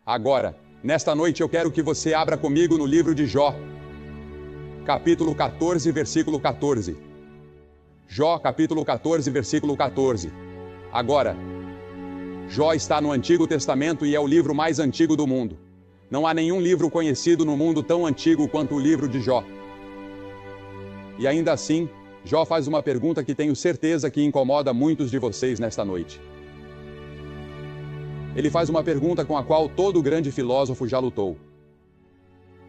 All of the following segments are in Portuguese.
Agora, nesta noite eu quero que você abra comigo no livro de Jó, capítulo 14, versículo 14. Jó, capítulo 14, versículo 14. Agora, Jó está no Antigo Testamento e é o livro mais antigo do mundo. Não há nenhum livro conhecido no mundo tão antigo quanto o livro de Jó. E ainda assim, Jó faz uma pergunta que tenho certeza que incomoda muitos de vocês nesta noite. Ele faz uma pergunta com a qual todo grande filósofo já lutou.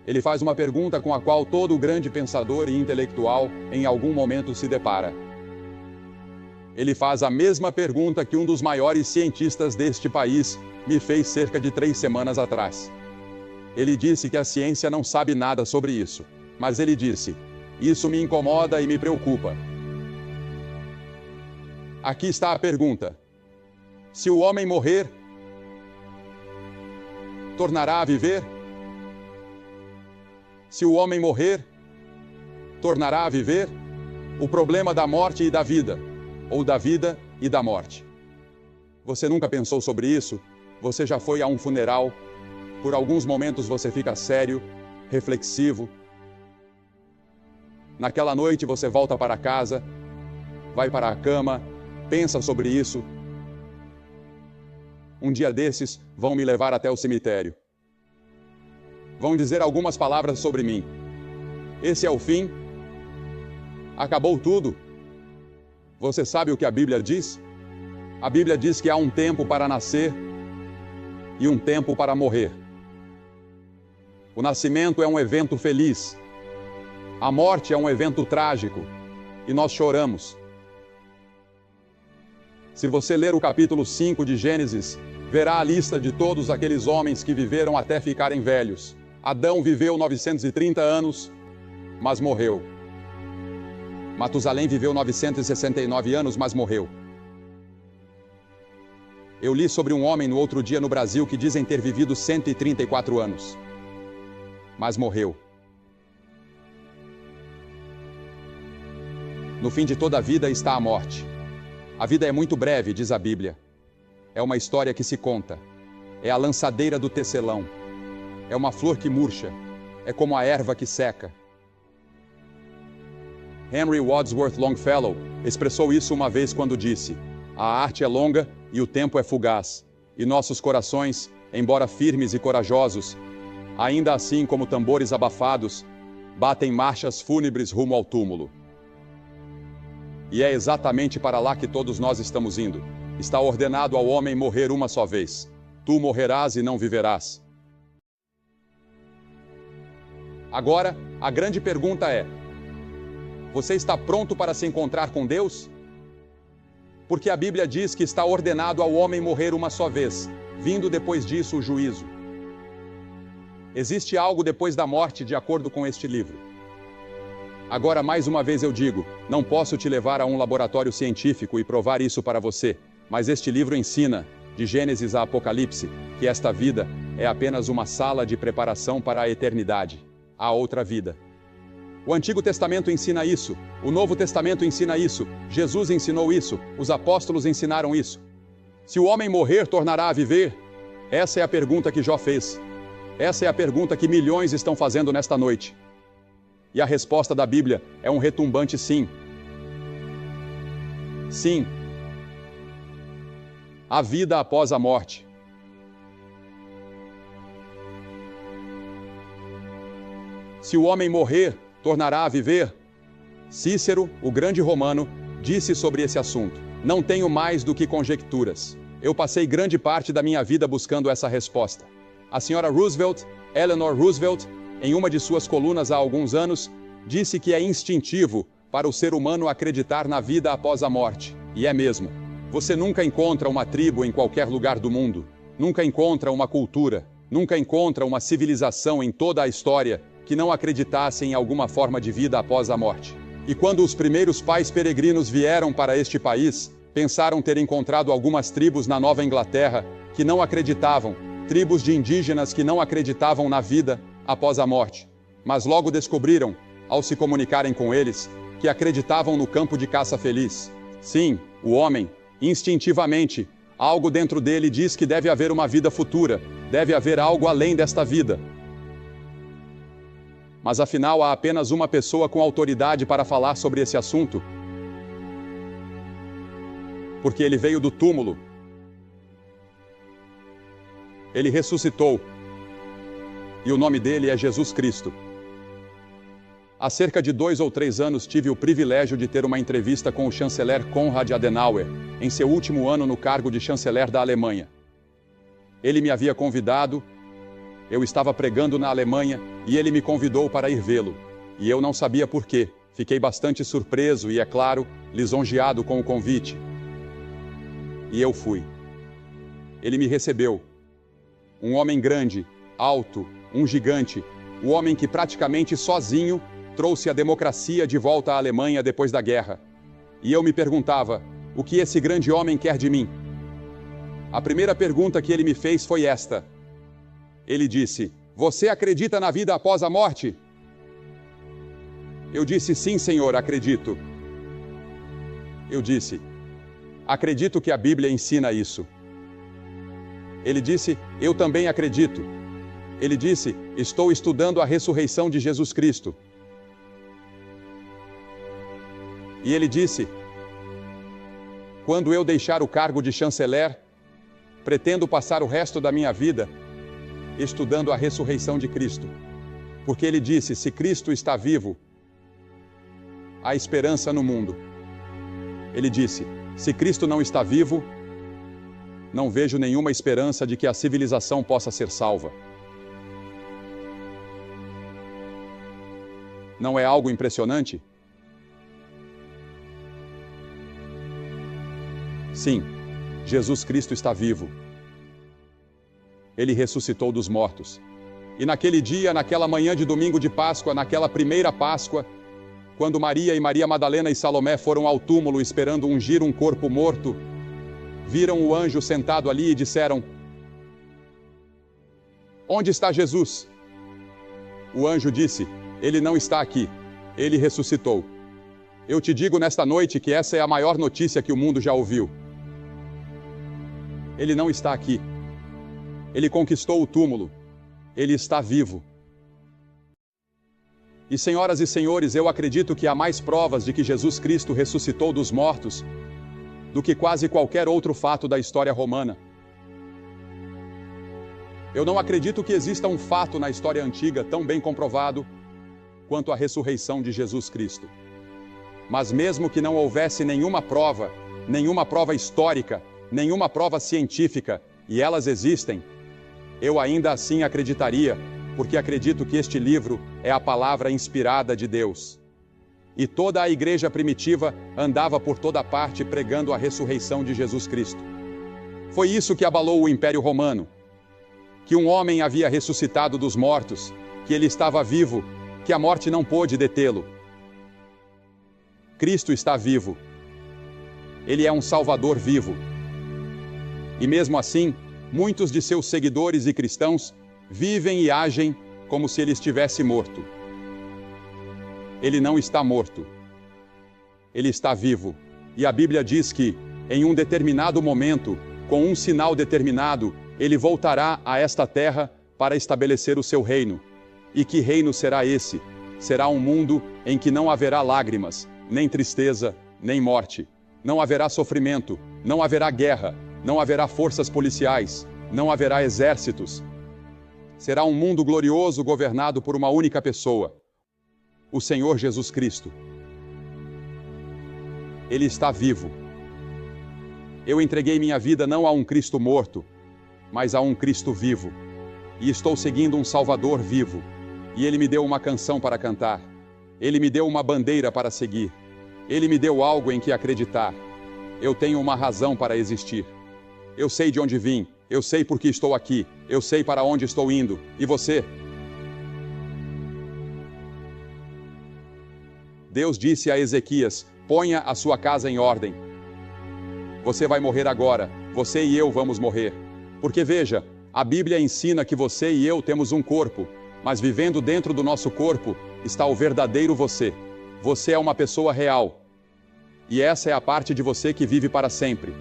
Ele faz uma pergunta com a qual todo grande pensador e intelectual em algum momento se depara. Ele faz a mesma pergunta que um dos maiores cientistas deste país me fez cerca de 3 semanas atrás. Ele disse que a ciência não sabe nada sobre isso, mas ele disse: isso me incomoda e me preocupa. Aqui está a pergunta: se o homem morrer, tornará a viver? Se o homem morrer, tornará a viver? O problema da morte e da vida, ou da vida e da morte. Você nunca pensou sobre isso? Você já foi a um funeral? Por alguns momentos você fica sério, reflexivo. Naquela noite você volta para casa, vai para a cama, pensa sobre isso. Um dia desses, vão me levar até o cemitério. Vão dizer algumas palavras sobre mim. Esse é o fim? Acabou tudo? Você sabe o que a Bíblia diz? A Bíblia diz que há um tempo para nascer e um tempo para morrer. O nascimento é um evento feliz. A morte é um evento trágico. E nós choramos. Se você ler o capítulo 5 de Gênesis, verá a lista de todos aqueles homens que viveram até ficarem velhos. Adão viveu 930 anos, mas morreu. Matusalém viveu 969 anos, mas morreu. Eu li sobre um homem no outro dia no Brasil que dizem ter vivido 134 anos, mas morreu. No fim de toda a vida está a morte. A vida é muito breve, diz a Bíblia. É uma história que se conta. É a lançadeira do tecelão. É uma flor que murcha. É como a erva que seca. Henry Wadsworth Longfellow expressou isso uma vez quando disse: a arte é longa e o tempo é fugaz. E nossos corações, embora firmes e corajosos, ainda assim como tambores abafados, batem marchas fúnebres rumo ao túmulo. E é exatamente para lá que todos nós estamos indo. Está ordenado ao homem morrer uma só vez. Tu morrerás e não viverás. Agora, a grande pergunta é: você está pronto para se encontrar com Deus? Porque a Bíblia diz que está ordenado ao homem morrer uma só vez, vindo depois disso o juízo. Existe algo depois da morte de acordo com este livro. Agora, mais uma vez eu digo, não posso te levar a um laboratório científico e provar isso para você, mas este livro ensina, de Gênesis a Apocalipse, que esta vida é apenas uma sala de preparação para a eternidade, a outra vida. O Antigo Testamento ensina isso, o Novo Testamento ensina isso, Jesus ensinou isso, os apóstolos ensinaram isso. Se o homem morrer, tornará a viver? Essa é a pergunta que Jó fez. Essa é a pergunta que milhões estão fazendo nesta noite. E a resposta da Bíblia é um retumbante sim. Sim. A vida após a morte. Se o homem morrer, tornará a viver? Cícero, o grande romano, disse sobre esse assunto: não tenho mais do que conjecturas. Eu passei grande parte da minha vida buscando essa resposta. A senhora Roosevelt, Eleanor Roosevelt, em uma de suas colunas há alguns anos, disse que é instintivo para o ser humano acreditar na vida após a morte. E é mesmo. Você nunca encontra uma tribo em qualquer lugar do mundo, nunca encontra uma cultura, nunca encontra uma civilização em toda a história que não acreditasse em alguma forma de vida após a morte. E quando os primeiros pais peregrinos vieram para este país, pensaram ter encontrado algumas tribos na Nova Inglaterra que não acreditavam, tribos de indígenas que não acreditavam na vida após a morte. Mas logo descobriram, ao se comunicarem com eles, que acreditavam no campo de caça feliz. Sim, o homem, instintivamente, algo dentro dele diz que deve haver uma vida futura, Deve haver algo além desta vida. Mas afinal há apenas uma pessoa com autoridade para falar sobre esse assunto. Porque ele veio do túmulo. Ele ressuscitou. E o nome dele é Jesus Cristo. Há cerca de 2 ou 3 anos tive o privilégio de ter uma entrevista com o chanceler Konrad Adenauer, em seu último ano no cargo de chanceler da Alemanha. Ele me havia convidado, eu estava pregando na Alemanha e ele me convidou para ir vê-lo. E eu não sabia por quê. Fiquei bastante surpreso e, é claro, lisonjeado com o convite. E eu fui. Ele me recebeu. Um homem grande, alto, um gigante, o homem que praticamente sozinho trouxe a democracia de volta à Alemanha depois da guerra. E eu me perguntava, o que esse grande homem quer de mim? A primeira pergunta que ele me fez foi esta. Ele disse, você acredita na vida após a morte? Eu disse, sim, senhor, acredito. Eu disse, acredito que a Bíblia ensina isso. Ele disse, eu também acredito. Ele disse, estou estudando a ressurreição de Jesus Cristo. E ele disse, quando eu deixar o cargo de chanceler, pretendo passar o resto da minha vida estudando a ressurreição de Cristo. Porque ele disse, se Cristo está vivo, há esperança no mundo. Ele disse, se Cristo não está vivo, não vejo nenhuma esperança de que a civilização possa ser salva. Não é algo impressionante? Sim, Jesus Cristo está vivo. Ele ressuscitou dos mortos. E naquele dia, naquela manhã de domingo de Páscoa, naquela primeira Páscoa, quando Maria e Maria Madalena e Salomé foram ao túmulo esperando ungir um corpo morto, viram o anjo sentado ali e disseram, onde está Jesus? O anjo disse, ele não está aqui, ele ressuscitou. Eu te digo nesta noite que essa é a maior notícia que o mundo já ouviu. Ele não está aqui. Ele conquistou o túmulo. Ele está vivo. E senhoras e senhores, eu acredito que há mais provas de que Jesus Cristo ressuscitou dos mortos do que quase qualquer outro fato da história romana. Eu não acredito que exista um fato na história antiga tão bem comprovado quanto a ressurreição de Jesus Cristo. Mas mesmo que não houvesse nenhuma prova histórica, nenhuma prova científica, e elas existem, eu ainda assim acreditaria, porque acredito que este livro é a palavra inspirada de Deus. E toda a igreja primitiva andava por toda parte pregando a ressurreição de Jesus Cristo. Foi isso que abalou o Império Romano. Que um homem havia ressuscitado dos mortos, que ele estava vivo, que a morte não pôde detê-lo. Cristo está vivo. Ele é um Salvador vivo. E mesmo assim, muitos de seus seguidores e cristãos vivem e agem como se ele estivesse morto. Ele não está morto. Ele está vivo. E a Bíblia diz que, em um determinado momento, com um sinal determinado, ele voltará a esta terra para estabelecer o seu reino. E que reino será esse? Será um mundo em que não haverá lágrimas, nem tristeza, nem morte. Não haverá sofrimento, não haverá guerra, não haverá forças policiais, não haverá exércitos. Será um mundo glorioso governado por uma única pessoa, o Senhor Jesus Cristo. Ele está vivo. Eu entreguei minha vida não a um Cristo morto, mas a um Cristo vivo. E estou seguindo um Salvador vivo. E Ele me deu uma canção para cantar. Ele me deu uma bandeira para seguir. Ele me deu algo em que acreditar. Eu tenho uma razão para existir. Eu sei de onde vim. Eu sei por que estou aqui. Eu sei para onde estou indo. E você? Deus disse a Ezequias, ponha a sua casa em ordem. Você vai morrer agora. Você e eu vamos morrer. Porque veja, a Bíblia ensina que você e eu temos um corpo, mas vivendo dentro do nosso corpo está o verdadeiro você. Você é uma pessoa real. E essa é a parte de você que vive para sempre.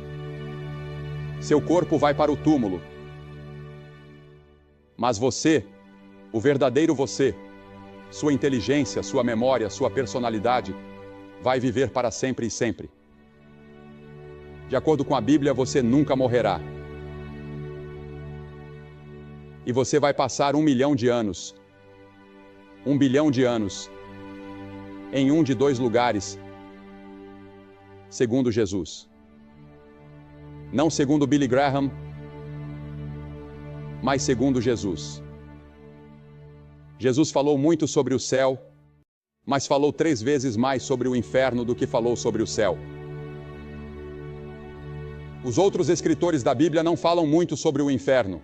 Seu corpo vai para o túmulo. Mas você, o verdadeiro você, sua inteligência, sua memória, sua personalidade, vai viver para sempre e sempre. De acordo com a Bíblia, você nunca morrerá. E você vai passar 1 milhão de anos, 1 bilhão de anos, em um de 2 lugares, segundo Jesus. Não segundo Billy Graham, mas segundo Jesus. Jesus falou muito sobre o céu, mas falou 3 vezes mais sobre o inferno do que falou sobre o céu. Os outros escritores da Bíblia não falam muito sobre o inferno,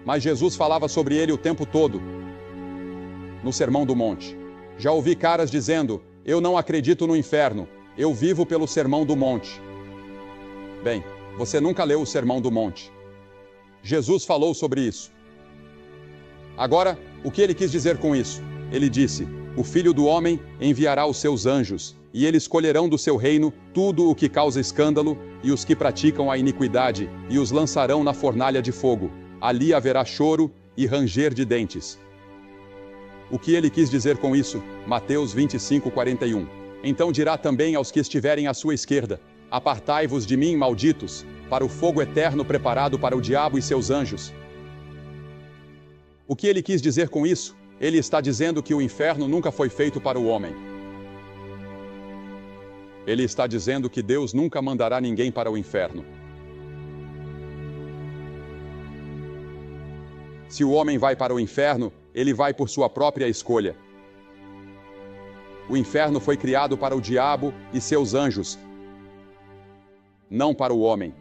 mas Jesus falava sobre ele o tempo todo, no Sermão do Monte. Já ouvi caras dizendo, eu não acredito no inferno, eu vivo pelo Sermão do Monte. Bem, você nunca leu o Sermão do Monte. Jesus falou sobre isso. Agora, o que ele quis dizer com isso? Ele disse, o Filho do Homem enviará os seus anjos, e eles colherão do seu reino tudo o que causa escândalo, e os que praticam a iniquidade, e os lançarão na fornalha de fogo. Ali haverá choro e ranger de dentes. O que ele quis dizer com isso? Mateus 25:41. Então dirá também aos que estiverem à sua esquerda, apartai-vos de mim, malditos, para o fogo eterno preparado para o diabo e seus anjos. O que ele quis dizer com isso? Ele está dizendo que o inferno nunca foi feito para o homem. Ele está dizendo que Deus nunca mandará ninguém para o inferno. Se o homem vai para o inferno, ele vai por sua própria escolha. O inferno foi criado para o diabo e seus anjos, não para o homem.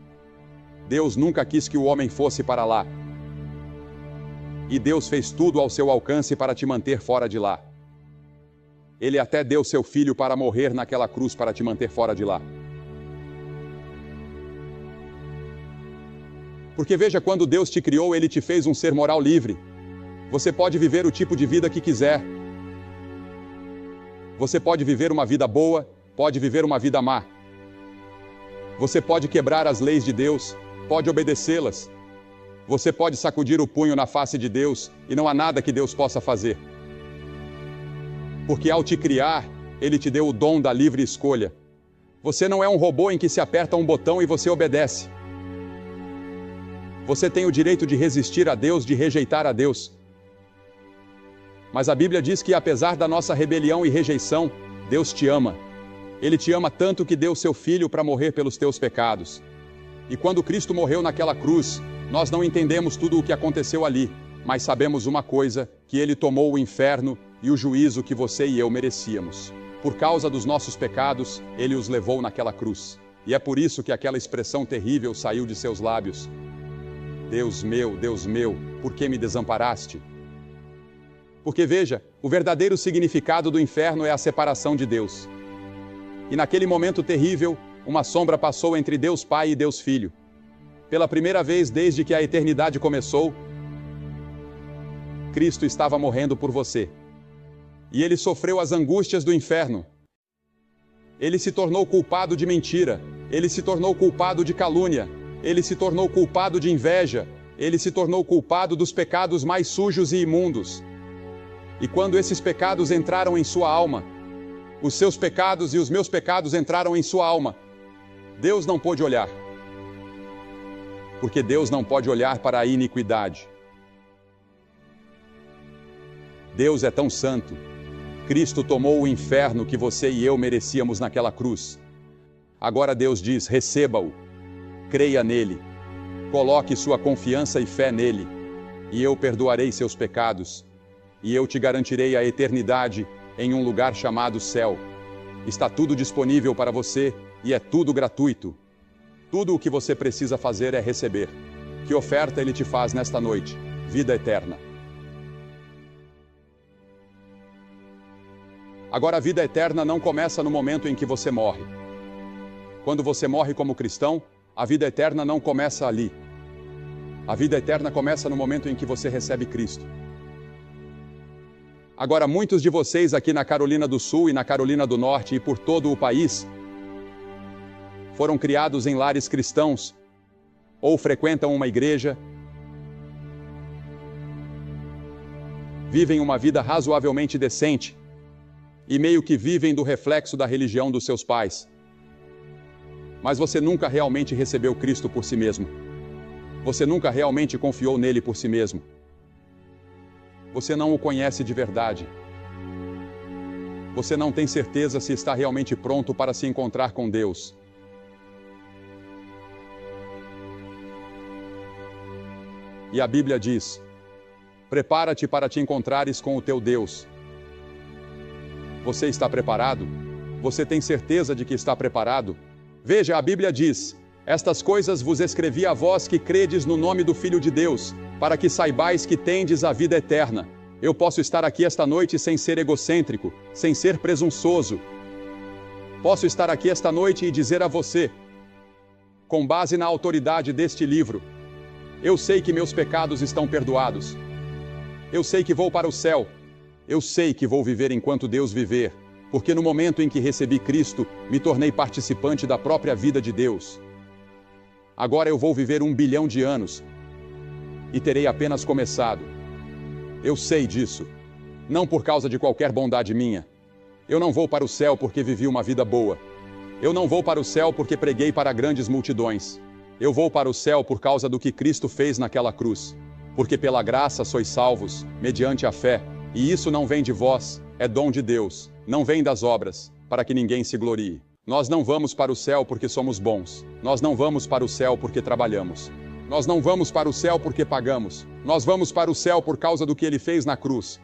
Deus nunca quis que o homem fosse para lá. E Deus fez tudo ao seu alcance para te manter fora de lá. Ele até deu seu filho para morrer naquela cruz para te manter fora de lá. Porque veja, quando Deus te criou, Ele te fez um ser moral livre. Você pode viver o tipo de vida que quiser. Você pode viver uma vida boa, pode viver uma vida má. Você pode quebrar as leis de Deus, pode obedecê-las. Você pode sacudir o punho na face de Deus e não há nada que Deus possa fazer. Porque ao te criar, Ele te deu o dom da livre escolha. Você não é um robô em que se aperta um botão e você obedece. Você tem o direito de resistir a Deus, de rejeitar a Deus. Mas a Bíblia diz que apesar da nossa rebelião e rejeição, Deus te ama. Ele te ama tanto que deu seu Filho para morrer pelos teus pecados. E quando Cristo morreu naquela cruz, nós não entendemos tudo o que aconteceu ali, mas sabemos uma coisa, que Ele tomou o inferno e o juízo que você e eu merecíamos. Por causa dos nossos pecados, Ele os levou naquela cruz. E é por isso que aquela expressão terrível saiu de seus lábios. Deus meu, por que me desamparaste? Porque veja, o verdadeiro significado do inferno é a separação de Deus. E naquele momento terrível, uma sombra passou entre Deus Pai e Deus Filho. Pela primeira vez desde que a eternidade começou, Cristo estava morrendo por você. E Ele sofreu as angústias do inferno. Ele se tornou culpado de mentira. Ele se tornou culpado de calúnia. Ele se tornou culpado de inveja. Ele se tornou culpado dos pecados mais sujos e imundos. E quando esses pecados entraram em sua alma, os seus pecados e os meus pecados entraram em sua alma, Deus não pôde olhar. Porque Deus não pode olhar para a iniquidade. Deus é tão santo. Cristo tomou o inferno que você e eu merecíamos naquela cruz. Agora Deus diz, receba-o, creia nele, coloque sua confiança e fé nele, e eu perdoarei seus pecados, e eu te garantirei a eternidade em um lugar chamado céu. Está tudo disponível para você e é tudo gratuito. Tudo o que você precisa fazer é receber. Que oferta Ele te faz nesta noite? Vida eterna. Agora, a vida eterna não começa no momento em que você morre. Quando você morre como cristão, a vida eterna não começa ali. A vida eterna começa no momento em que você recebe Cristo. Agora, muitos de vocês aqui na Carolina do Sul e na Carolina do Norte e por todo o país foram criados em lares cristãos ou frequentam uma igreja vivem uma vida razoavelmente decente e meio que vivem do reflexo da religião dos seus pais. Mas você nunca realmente recebeu Cristo por si mesmo. Você nunca realmente confiou nele por si mesmo. Você não o conhece de verdade. Você não tem certeza se está realmente pronto para se encontrar com Deus. E a Bíblia diz: prepara-te para te encontrares com o teu Deus. Você está preparado? Você tem certeza de que está preparado? Veja, a Bíblia diz: estas coisas vos escrevi a vós que credes no nome do Filho de Deus, para que saibais que tendes a vida eterna. Eu posso estar aqui esta noite sem ser egocêntrico, sem ser presunçoso. Posso estar aqui esta noite e dizer a você, com base na autoridade deste livro, eu sei que meus pecados estão perdoados. Eu sei que vou para o céu. Eu sei que vou viver enquanto Deus viver, porque no momento em que recebi Cristo, me tornei participante da própria vida de Deus. Agora eu vou viver 1 bilhão de anos e terei apenas começado. Eu sei disso, não por causa de qualquer bondade minha. Eu não vou para o céu porque vivi uma vida boa. Eu não vou para o céu porque preguei para grandes multidões. Eu vou para o céu por causa do que Cristo fez naquela cruz. Porque pela graça sois salvos, mediante a fé. E isso não vem de vós, é dom de Deus. Não vem das obras, para que ninguém se glorie. Nós não vamos para o céu porque somos bons. Nós não vamos para o céu porque trabalhamos. Nós não vamos para o céu porque pagamos. Nós vamos para o céu por causa do que Ele fez na cruz.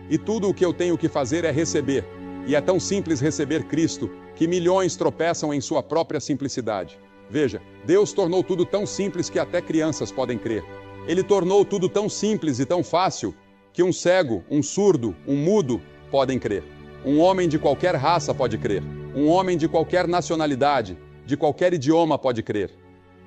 E tudo o que eu tenho que fazer é receber. E é tão simples receber Cristo, que milhões tropeçam em sua própria simplicidade. Veja, Deus tornou tudo tão simples que até crianças podem crer. Ele tornou tudo tão simples e tão fácil que um cego, um surdo, um mudo podem crer. Um homem de qualquer raça pode crer. Um homem de qualquer nacionalidade, de qualquer idioma pode crer.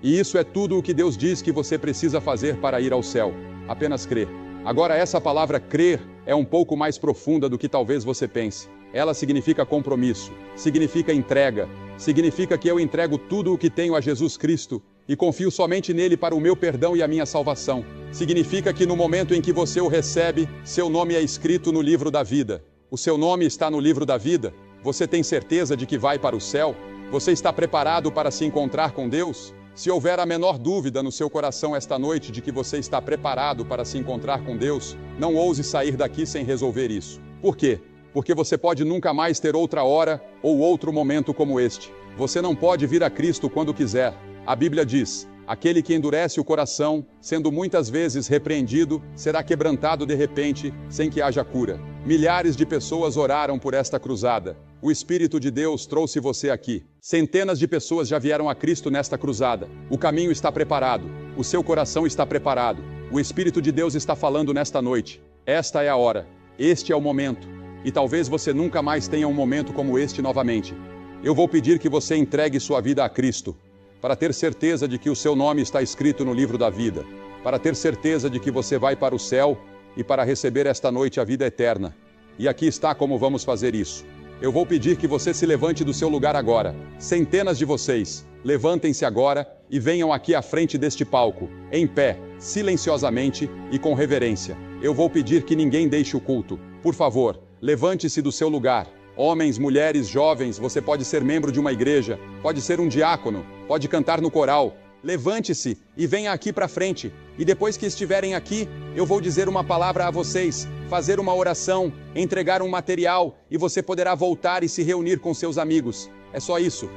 E isso é tudo o que Deus diz que você precisa fazer para ir ao céu. Apenas crer. Agora, essa palavra crer é um pouco mais profunda do que talvez você pense. Ela significa compromisso, significa entrega, significa que eu entrego tudo o que tenho a Jesus Cristo e confio somente nele para o meu perdão e a minha salvação. Significa que no momento em que você o recebe, seu nome é escrito no livro da vida. O seu nome está no livro da vida. Você tem certeza de que vai para o céu? Você está preparado para se encontrar com Deus? Se houver a menor dúvida no seu coração esta noite de que você está preparado para se encontrar com Deus, não ouse sair daqui sem resolver isso. Por quê? Porque você pode nunca mais ter outra hora ou outro momento como este. Você não pode vir a Cristo quando quiser. A Bíblia diz: aquele que endurece o coração, sendo muitas vezes repreendido, será quebrantado de repente, sem que haja cura. Milhares de pessoas oraram por esta cruzada. O Espírito de Deus trouxe você aqui. Centenas de pessoas já vieram a Cristo nesta cruzada. O caminho está preparado. O seu coração está preparado. O Espírito de Deus está falando nesta noite. Esta é a hora. Este é o momento. E talvez você nunca mais tenha um momento como este novamente. Eu vou pedir que você entregue sua vida a Cristo, para ter certeza de que o seu nome está escrito no livro da vida, para ter certeza de que você vai para o céu e para receber esta noite a vida eterna. E aqui está como vamos fazer isso. Eu vou pedir que você se levante do seu lugar agora. Centenas de vocês, levantem-se agora e venham aqui à frente deste palco, em pé, silenciosamente e com reverência. Eu vou pedir que ninguém deixe o culto. Por favor, levante-se do seu lugar. Homens, mulheres, jovens, você pode ser membro de uma igreja, pode ser um diácono, pode cantar no coral. Levante-se e venha aqui para frente. E depois que estiverem aqui, eu vou dizer uma palavra a vocês, fazer uma oração, entregar um material e você poderá voltar e se reunir com seus amigos. É só isso.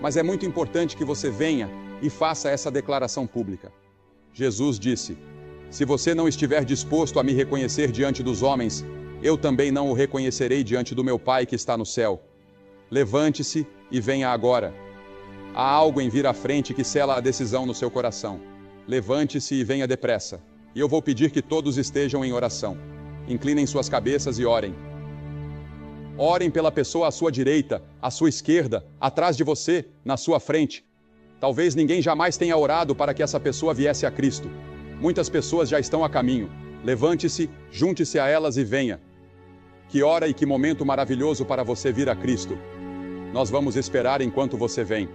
Mas é muito importante que você venha e faça essa declaração pública. Jesus disse: se você não estiver disposto a me reconhecer diante dos homens, eu também não o reconhecerei diante do meu Pai que está no céu. Levante-se e venha agora. Há algo em vir à frente que sela a decisão no seu coração. Levante-se e venha depressa. E eu vou pedir que todos estejam em oração. Inclinem suas cabeças e orem. Orem pela pessoa à sua direita, à sua esquerda, atrás de você, na sua frente. Talvez ninguém jamais tenha orado para que essa pessoa viesse a Cristo. Muitas pessoas já estão a caminho. Levante-se, junte-se a elas e venha. Que hora e que momento maravilhoso para você vir a Cristo. Nós vamos esperar enquanto você vem.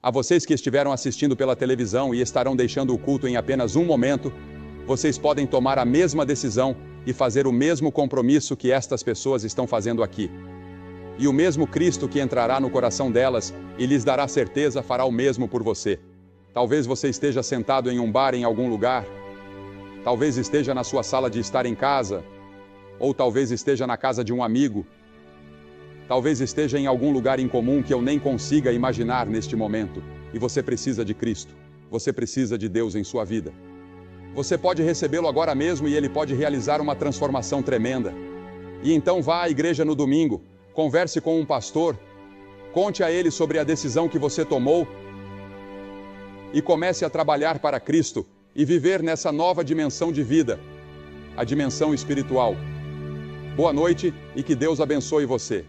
A vocês que estiveram assistindo pela televisão e estarão deixando o culto em apenas um momento, vocês podem tomar a mesma decisão e fazer o mesmo compromisso que estas pessoas estão fazendo aqui. E o mesmo Cristo que entrará no coração delas e lhes dará certeza fará o mesmo por você. Talvez você esteja sentado em um bar em algum lugar, talvez esteja na sua sala de estar em casa, ou talvez esteja na casa de um amigo, talvez esteja em algum lugar incomum que eu nem consiga imaginar neste momento, e você precisa de Cristo, você precisa de Deus em sua vida. Você pode recebê-lo agora mesmo e ele pode realizar uma transformação tremenda. E então vá à igreja no domingo, converse com um pastor, conte a ele sobre a decisão que você tomou e comece a trabalhar para Cristo e viver nessa nova dimensão de vida, a dimensão espiritual. Boa noite e que Deus abençoe você.